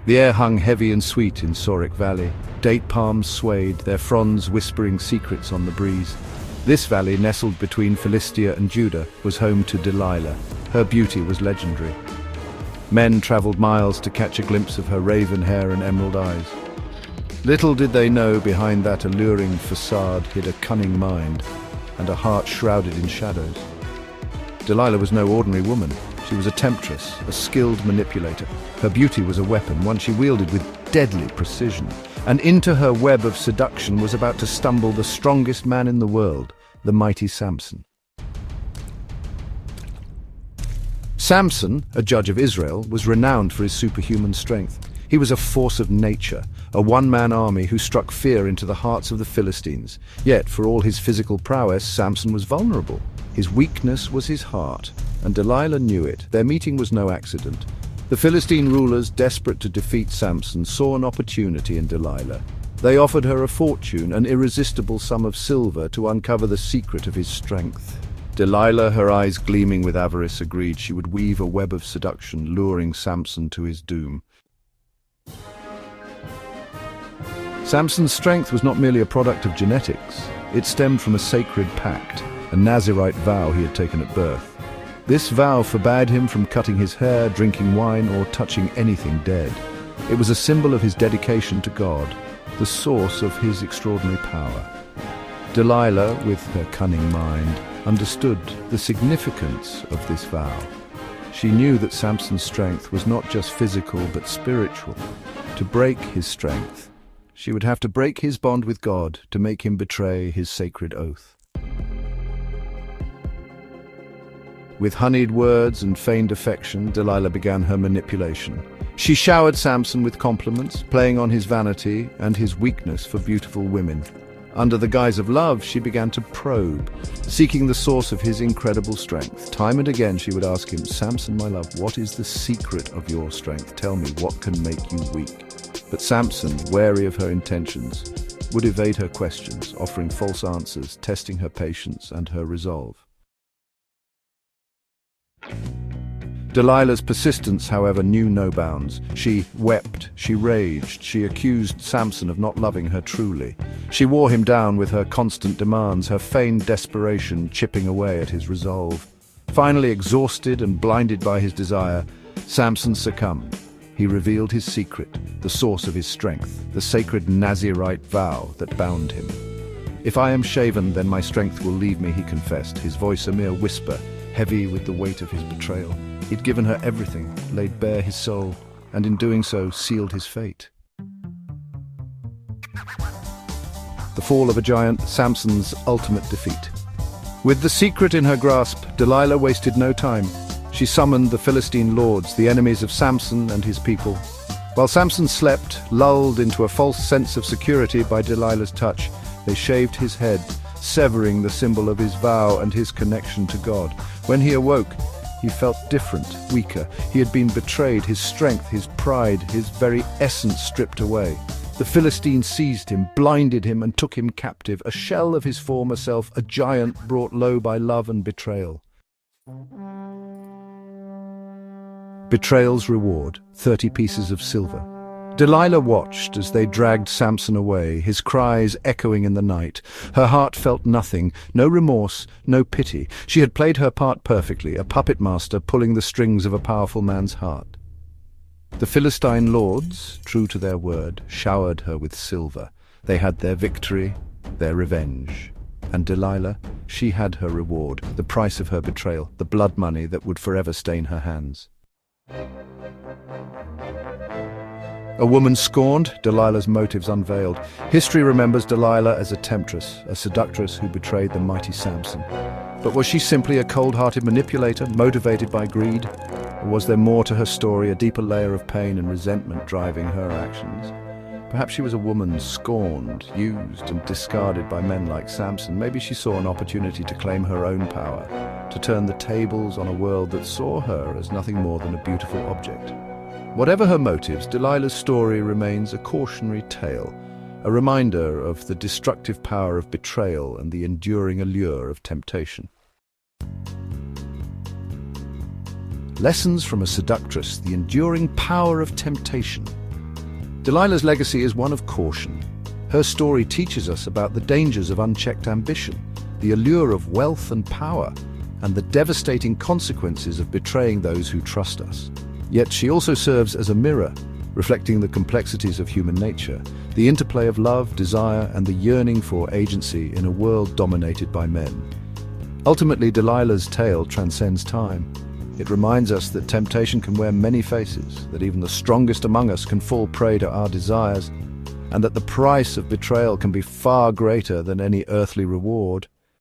The air hung heavy and sweet in Sorek Valley. Date palms swayed, their fronds whispering secrets on the breeze. This valley, nestled between Philistia and Judah, was home to Delilah. Her beauty was legendary. Men traveled miles to catch a glimpse of her raven hair and emerald eyes. Little did they know behind that alluring facade hid a cunning mind and a heart shrouded in shadows. Delilah was no ordinary woman. She was a temptress, a skilled manipulator. Her beauty was a weapon, one she wielded with deadly precision. And into her web of seduction was about to stumble the strongest man in the world, the mighty Samson. Samson, a judge of Israel, was renowned for his superhuman strength. He was a force of nature, a one-man army who struck fear into the hearts of the Philistines. Yet, for all his physical prowess, Samson was vulnerable. His weakness was his heart, and Delilah knew it. Their meeting was no accident. The Philistine rulers, desperate to defeat Samson, saw an opportunity in Delilah. They offered her a fortune, an irresistible sum of silver, to uncover the secret of his strength. Delilah, her eyes gleaming with avarice, agreed she would weave a web of seduction, luring Samson to his doom. Samson's strength was not merely a product of genetics. It stemmed from a sacred pact, a Nazirite vow he had taken at birth. This vow forbade him from cutting his hair, drinking wine, or touching anything dead. It was a symbol of his dedication to God, the source of his extraordinary power. Delilah, with her cunning mind, understood the significance of this vow. She knew that Samson's strength was not just physical but spiritual. To break his strength, she would have to break his bond with God to make him betray his sacred oath. With honeyed words and feigned affection, Delilah began her manipulation. She showered Samson with compliments, playing on his vanity and his weakness for beautiful women. Under the guise of love, she began to probe, seeking the source of his incredible strength. Time and again she would ask him, "Samson, my love, what is the secret of your strength? Tell me, what can make you weak?" But Samson, wary of her intentions, would evade her questions, offering false answers, testing her patience and her resolve. Delilah's persistence, however, knew no bounds. She wept, she raged, she accused Samson of not loving her truly. She wore him down with her constant demands, her feigned desperation chipping away at his resolve. Finally, exhausted and blinded by his desire, Samson succumbed. He revealed his secret, the source of his strength, the sacred Nazirite vow that bound him. "If I am shaven, then my strength will leave me," he confessed, his voice a mere whisper, heavy with the weight of his betrayal. He'd given her everything, laid bare his soul, and in doing so sealed his fate. The fall of a giant, Samson's ultimate defeat. With the secret in her grasp, Delilah wasted no time. She summoned the Philistine lords, the enemies of Samson and his people. While Samson slept, lulled into a false sense of security by Delilah's touch, they shaved his head, severing the symbol of his vow and his connection to God. When he awoke, he felt different, weaker. He had been betrayed, his strength, his pride, his very essence stripped away. The Philistines seized him, blinded him, and took him captive, a shell of his former self, a giant brought low by love and betrayal. Betrayal's reward, 30 pieces of silver. Delilah watched as they dragged Samson away, his cries echoing in the night. Her heart felt nothing, no remorse, no pity. She had played her part perfectly, a puppet master pulling the strings of a powerful man's heart. The Philistine lords, true to their word, showered her with silver. They had their victory, their revenge. And Delilah, she had her reward, the price of her betrayal, the blood money that would forever stain her hands. A woman scorned, Delilah's motives unveiled. History remembers Delilah as a temptress, a seductress who betrayed the mighty Samson. But was she simply a cold-hearted manipulator, motivated by greed? Or was there more to her story, a deeper layer of pain and resentment driving her actions? Perhaps she was a woman scorned, used and discarded by men like Samson. Maybe she saw an opportunity to claim her own power, to turn the tables on a world that saw her as nothing more than a beautiful object. Whatever her motives, Delilah's story remains a cautionary tale, a reminder of the destructive power of betrayal and the enduring allure of temptation. Lessons from a seductress, the enduring power of temptation. Delilah's legacy is one of caution. Her story teaches us about the dangers of unchecked ambition, the allure of wealth and power, and the devastating consequences of betraying those who trust us. Yet she also serves as a mirror, reflecting the complexities of human nature, the interplay of love, desire, and the yearning for agency in a world dominated by men. Ultimately, Delilah's tale transcends time. It reminds us that temptation can wear many faces, that even the strongest among us can fall prey to our desires, and that the price of betrayal can be far greater than any earthly reward.